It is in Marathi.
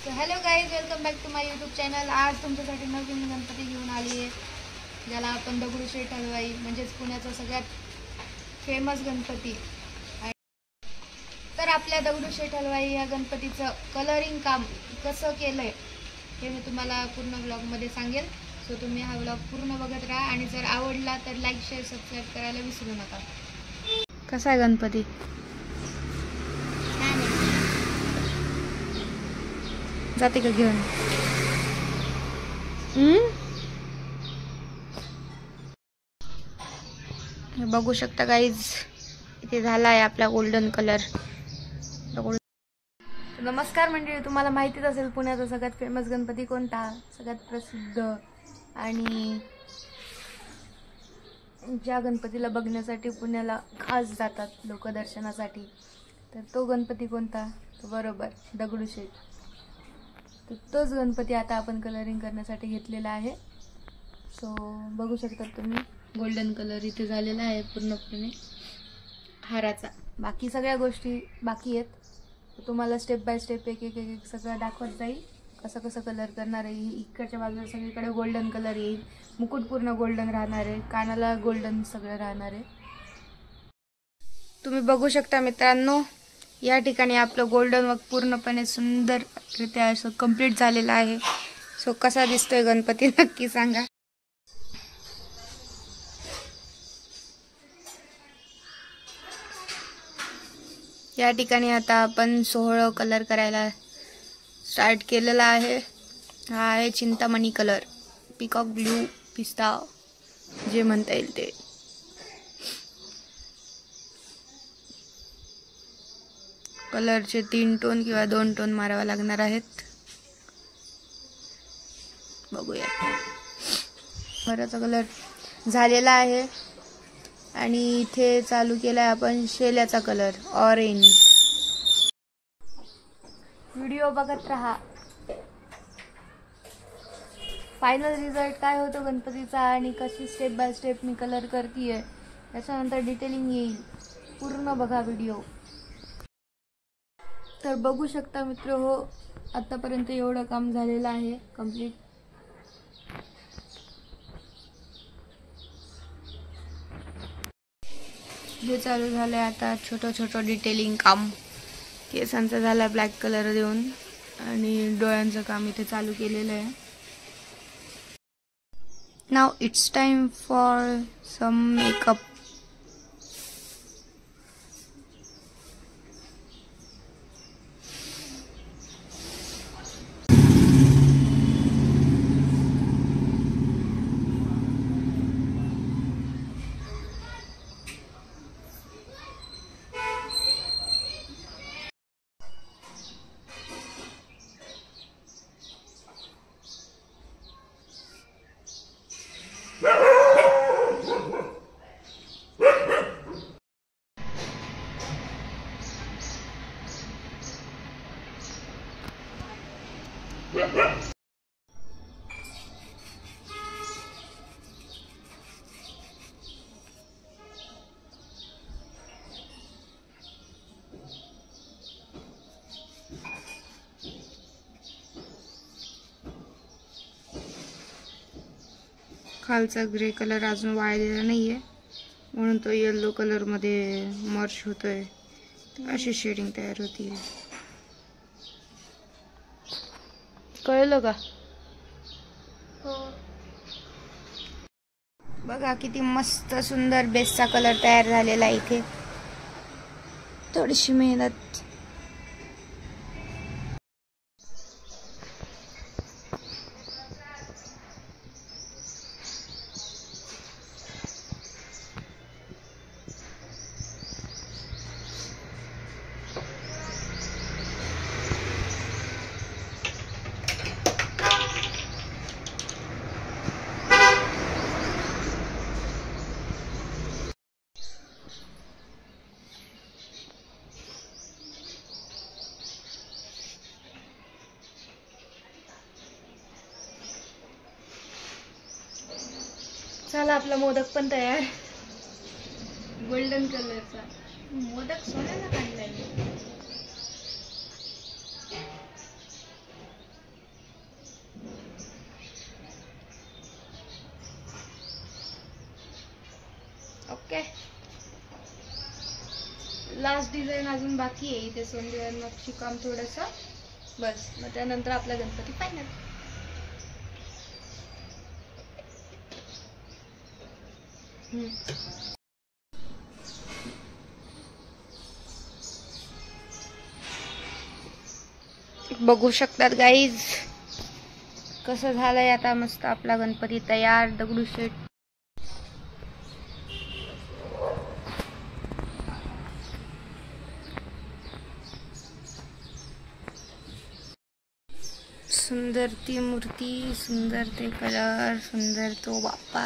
So hello guys, welcome back to my YouTube channel. आज तुमच्यासाठी नवीन गणपती घेऊन आली आहे, ज्याला आपण दगडूशेठ हलवाई म्हणजेच पुण्याचा सगळ्यात फेमस गणपती. तर आपल्या दगडूशेठ हलवाई या गणपतीचं कलरिंग काम कसं केलं आहे हे मी तुम्हाला पूर्ण ब्लॉगमध्ये सांगेल. सो तुम्ही हा ब्लॉग पूर्ण बघत राहा आणि जर आवडला तर लाईक शेअर सबस्क्राईब करायला विसरू नका. कसा आहे गणपती? जाते का घेऊन? बघू शकता गाईज, इथे झाला आहे आपला गोल्डन कलर. नमस्कार मंडळी, तुम्हाला माहितीच असेल पुण्याचा सगळ्यात फेमस गणपती कोणता, सगळ्यात प्रसिद्ध आणि ज्या गणपतीला बघण्यासाठी पुण्याला खास जातात लोक दर्शनासाठी, तर तो गणपती कोणता? तो बरोबर दगडूशेठ. तर तोच गणपती आता आपण कलरिंग करण्यासाठी घेतलेला आहे. सो बघू शकता तुम्ही, गोल्डन कलर इथे झालेला आहे पूर्णपणे हाराचा. बाकी सगळ्या गोष्टी बाकी आहेत. तुम्हाला स्टेप बाय स्टेप एक एक एक सगळं दाखवत जाईल कसं कसं कलर करणार आहे. इकडच्या बाजूला सगळीकडे गोल्डन कलर येईल, मुकुट पूर्ण गोल्डन राहणार आहे, कानाला गोल्डन सगळं राहणार आहे. तुम्ही बघू शकता मित्रांनो, या ठिकाणी आपलं गोल्डन वर्क पूर्णपणे सुंदररित्या असं कंप्लीट झालेलं आहे. सो कसा दिसतोय गणपती नक्की सांगा. या ठिकाणी आता आपण 16 कलर करायला स्टार्ट केलेला आहे. हा आहे चिंतामणी कलर, पिकॉक ब्ल्यू, पिस्ता जे म्हणता येईल ते. कलरचे 3 टोन किंवा 2 टोन मारावा लागणार आहेत. बघूया, बराचा कलर झालेला आहे आणि इथे चालू केलाय आपण शेल्याचा कलर, ऑरेंज. व्हिडिओ बघत राहा. फायनल रिझल्ट काय होतो गणपतीचा आणि कशी step by step me colour करतीये त्याच्यानंतर डिटेलिंग येईल. पूर्ण बघा व्हिडिओ. तर बघू शकता मित्र हो, आतापर्यंत एवढं काम झालेलं आहे कंप्लीट. जे चालू झालं आहे आता छोटं छोटं डिटेलिंग काम. केसांचा झाला ब्लॅक कलर देऊन आणि डोळ्यांचं काम इथे चालू केलेलं आहे. Now it's time for some makeup. खालचा ग्रे कलर अजून वाळलेला नाहीये म्हणून तो येलो कलर मध्ये मर्ज होतोय, अशी शेडिंग तयार होतीये. कळलं का? हो. बघा किती मस्त सुंदर बेसचा कलर तयार झालेला आहे. इथे थोडीशी मेहनत. चला, आपला मोदक पण तयार. गोल्डन कलरचा मोदक सोन्याला काढलाय. लास्ट डिझाईन अजून बाकी आहे इथे सोंडीवर नक्षी काम थोडंसं, बस. मग त्यानंतर आपला गणपती फायनल. बघू शकतात गाईज कसं झालंय आता मस्त आपला गणपती तयार. दगडूशेठ सुंदर ती मूर्ती, सुंदर ते कलर, सुंदर तो बाप्पा.